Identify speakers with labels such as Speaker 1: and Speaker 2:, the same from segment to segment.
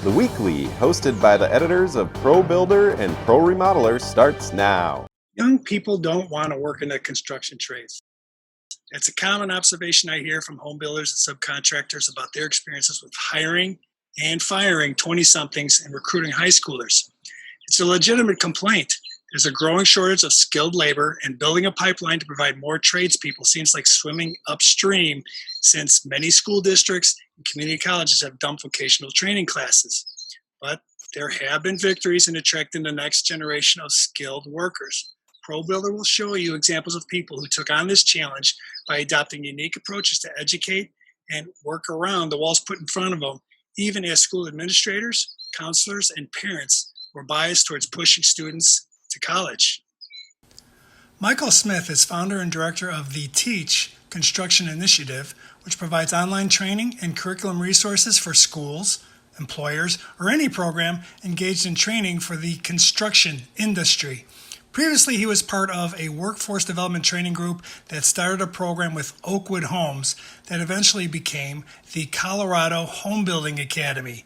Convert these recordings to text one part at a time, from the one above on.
Speaker 1: The Weekly, hosted by the editors of Pro Builder and Pro Remodeler, starts now.
Speaker 2: Young people don't want to work in the construction trades. It's a common observation I hear from home builders and subcontractors about their experiences with hiring and firing 20-somethings and recruiting high schoolers. It's a legitimate complaint. There's a growing shortage of skilled labor, and building a pipeline to provide more tradespeople seems like swimming upstream, since many school districts and community colleges have dumped vocational training classes. But there have been victories in attracting the next generation of skilled workers. ProBuilder will show you examples of people who took on this challenge by adopting unique approaches to educate and work around the walls put in front of them, even as school administrators, counselors, and parents were biased towards pushing students to college. Michael Smith is founder and director of the Teach Construction Initiative, which provides online training and curriculum resources for schools, employers, or any program engaged in training for the construction industry. Previously, he was part of a workforce development training group that started a program with Oakwood Homes that eventually became the Colorado Home Building Academy.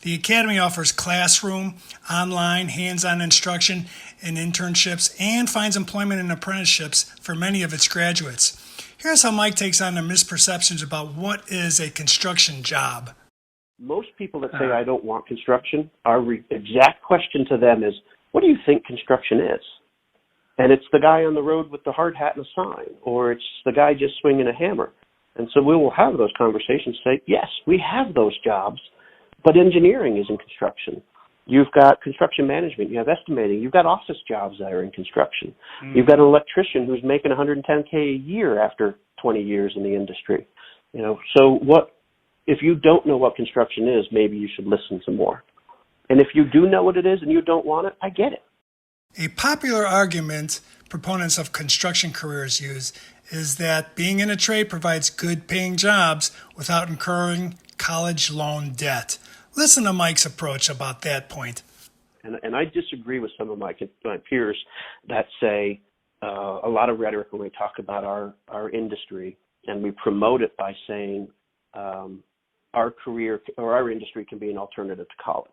Speaker 2: The Academy offers classroom, online, hands-on instruction and internships, and finds employment and apprenticeships for many of its graduates. Here's how Mike takes on the misperceptions about what is a construction job.
Speaker 3: Most people that say I don't want construction, our exact question to them is, what do you think construction is? And it's the guy on the road with the hard hat and a sign, or it's the guy just swinging a hammer. And so we will have those conversations, say, yes, we have those jobs, but engineering is in construction. You've got construction management, you have estimating, you've got office jobs that are in construction. You've got an electrician who's making $110K a year after 20 years in the industry. So what if you don't know what construction is, maybe you should listen some more. And if you do know what it is and you don't want it, I get it.
Speaker 2: A popular argument proponents of construction careers use is that being in a trade provides good paying jobs without incurring college loan debt. Listen to Mike's approach about that point.
Speaker 3: And I disagree with some of my peers that say a lot of rhetoric when we talk about our industry, and we promote it by saying our career or our industry can be an alternative to college.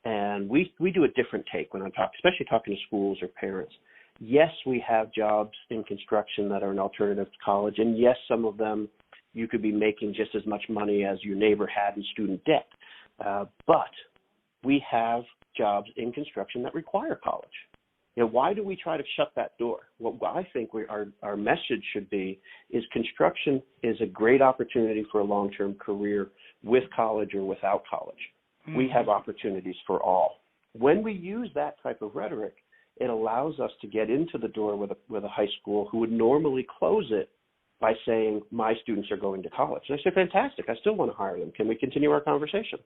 Speaker 3: And we do a different take when I'm talking, especially talking to schools or parents. Yes, we have jobs in construction that are an alternative to college, and yes, some of them you could be making just as much money as your neighbor had in student debt. But we have jobs in construction that require college. Why do we try to shut that door? What I think our message should be is construction is a great opportunity for a long-term career with college or without college. We have opportunities for all. When we use that type of rhetoric, it allows us to get into the door with a high school who would normally close it by saying, my students are going to college. And I say, fantastic, I still want to hire them. Can we continue our conversation?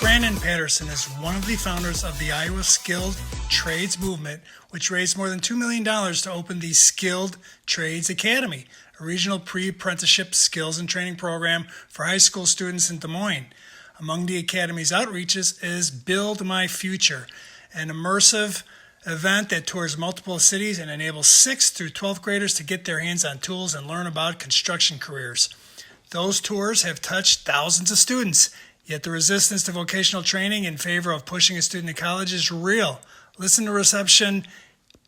Speaker 2: Brandon Patterson is one of the founders of the Iowa Skilled Trades Movement, which raised more than $2 million to open the Skilled Trades Academy, a regional pre-apprenticeship skills and training program for high school students in Des Moines. Among the Academy's outreaches is Build My Future, an immersive event that tours multiple cities and enables 6th through 12th graders to get their hands on tools and learn about construction careers. Those tours have touched thousands of students. Yet the resistance to vocational training in favor of pushing a student to college is real. Listen to reception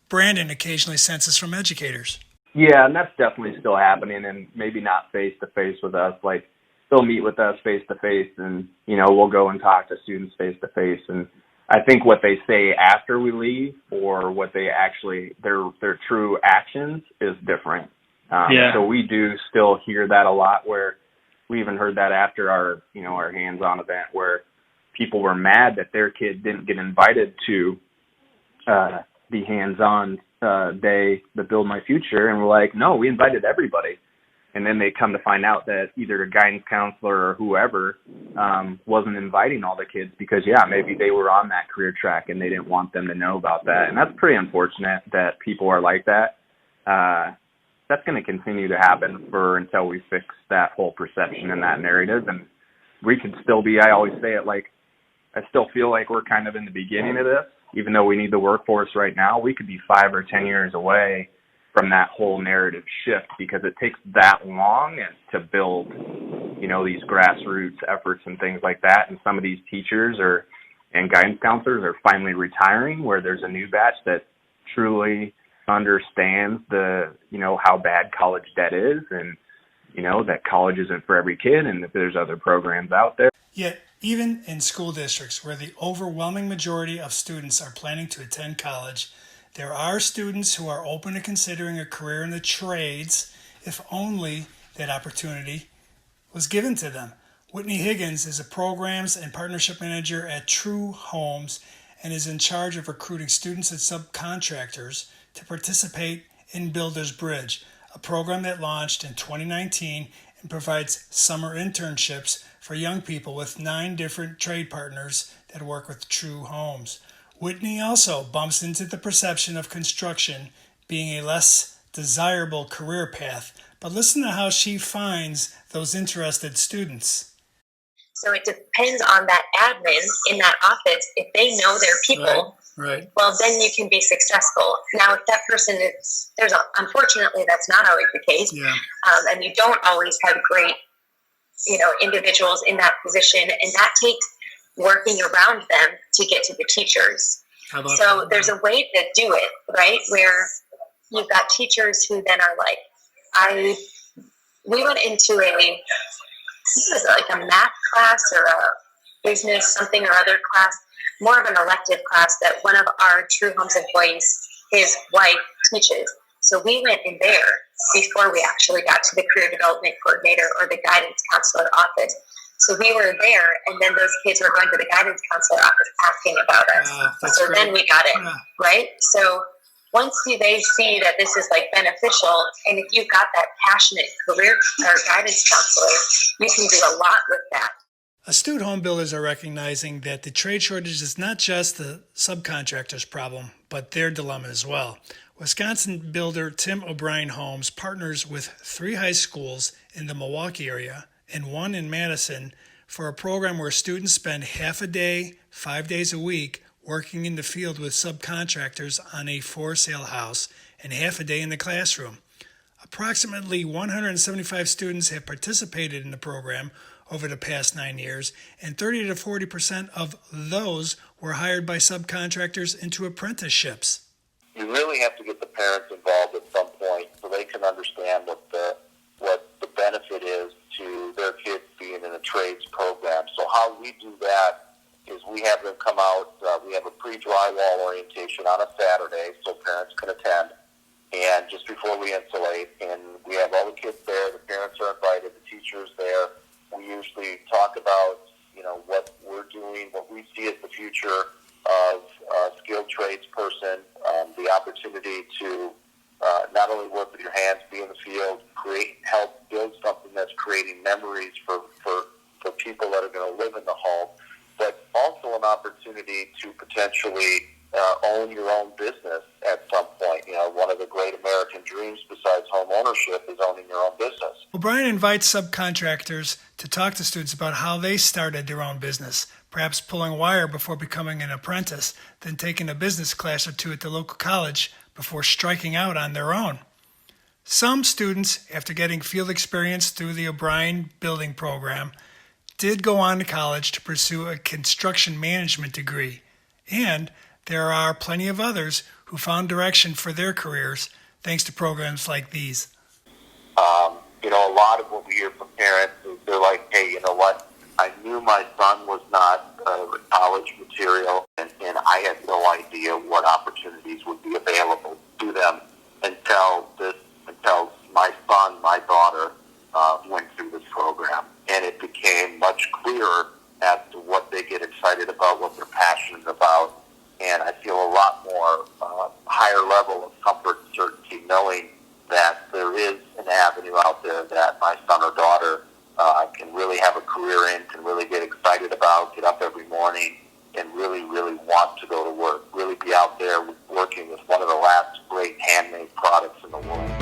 Speaker 2: Brandon occasionally senses from educators.
Speaker 4: Yeah, and that's definitely still happening, and maybe not face-to-face with us. Like, they'll meet with us face-to-face, and, we'll go and talk to students face-to-face. And I think what they say after we leave or what they actually, their true actions is different. So we do still hear that a lot, where we even heard that after our hands-on event, where people were mad that their kid didn't get invited to the hands-on day, the Build My Future, and we're like, no, we invited everybody. And then they come to find out that either a guidance counselor or whoever wasn't inviting all the kids because, maybe they were on that career track and they didn't want them to know about that. And that's pretty unfortunate that people are like that. That's going to continue to happen until we fix that whole perception and that narrative. And we could still be, I always say it, like, I still feel like we're kind of in the beginning of this, even though we need the workforce right now. We could be 5 or 10 years away from that whole narrative shift because it takes that long to build, these grassroots efforts and things like that. And some of these teachers and guidance counselors are finally retiring, where there's a new batch that truly understands how bad college debt is, and that college isn't for every kid, and that there's other programs out there.
Speaker 2: Yet, even in school districts where the overwhelming majority of students are planning to attend college, there are students who are open to considering a career in the trades if only that opportunity was given to them. Whitney Higgins is a programs and partnership manager at True Homes and is in charge of recruiting students and subcontractors to participate in Builders Bridge, a program that launched in 2019 and provides summer internships for young people with 9 different trade partners that work with True Homes. Whitney also bumps into the perception of construction being a less desirable career path, but listen to how she finds those interested students.
Speaker 5: So it depends on that admin in that office. If they know their people,
Speaker 2: Right.
Speaker 5: well, then you can be successful. Now, if that person is, unfortunately, that's not always the case.
Speaker 2: Yeah.
Speaker 5: And you don't always have great, individuals in that position. And that takes working around them to get to the teachers. So there's a way to do it, right? Where you've got teachers who then are like, we went into a math class or a business something or other class, more of an elective class that one of our True Homes employees, his wife, teaches. So we went in there before we actually got to the career development coordinator or the guidance counselor office. So we were there, and then those kids were going to the guidance counselor office asking about us. So then we got it, right? So once they see that this is beneficial, and if you've got that passionate career or guidance counselor, you can do a lot with that.
Speaker 2: Astute home builders are recognizing that the trade shortage is not just the subcontractors' problem, but their dilemma as well. Wisconsin builder Tim O'Brien Homes partners with 3 high schools in the Milwaukee area and 1 in Madison for a program where students spend half a day, 5 days a week, working in the field with subcontractors on a for-sale house and half a day in the classroom. Approximately 175 students have participated in the program over the past 9 years, and 30 to 40% of those were hired by subcontractors into apprenticeships.
Speaker 6: You really have to get the parents involved at some point so they can understand what the benefit is to their kids being in a trades program. So how we do that is we have them come out. We have a pre-drywall orientation on a Saturday so parents can attend, and just before we insulate, and we have all the kids there. The parents are invited. The teachers there. We usually talk about what we're doing, what we see as the future of a skilled trades person, the opportunity to not only work with your hands, be in the field, help build something that's creating memories for people that are going to live in the home, but also an opportunity to potentially own your own business at some point. One of the great American dreams besides home ownership is owning your own business.
Speaker 2: O'Brien invites subcontractors to talk to students about how they started their own business, perhaps pulling wire before becoming an apprentice, then taking a business class or 2 at the local college before striking out on their own. Some students, after getting field experience through the O'Brien Building Program, did go on to college to pursue a construction management degree, and there are plenty of others who found direction for their careers thanks to programs like these.
Speaker 6: A lot of what we hear from parents is they're like, hey, you know what? I knew my son was not college material, and I had no idea what opportunities would be available to them until my son, my daughter, went through this program. And it became much clearer as to what they get excited about, what they're passionate about. And I feel a lot more higher level of comfort and certainty knowing that there is an avenue out there that my son or daughter can really have a career in, can really get excited about, get up every morning, and really, really want to go to work, really be out there working with one of the last great handmade products in the world.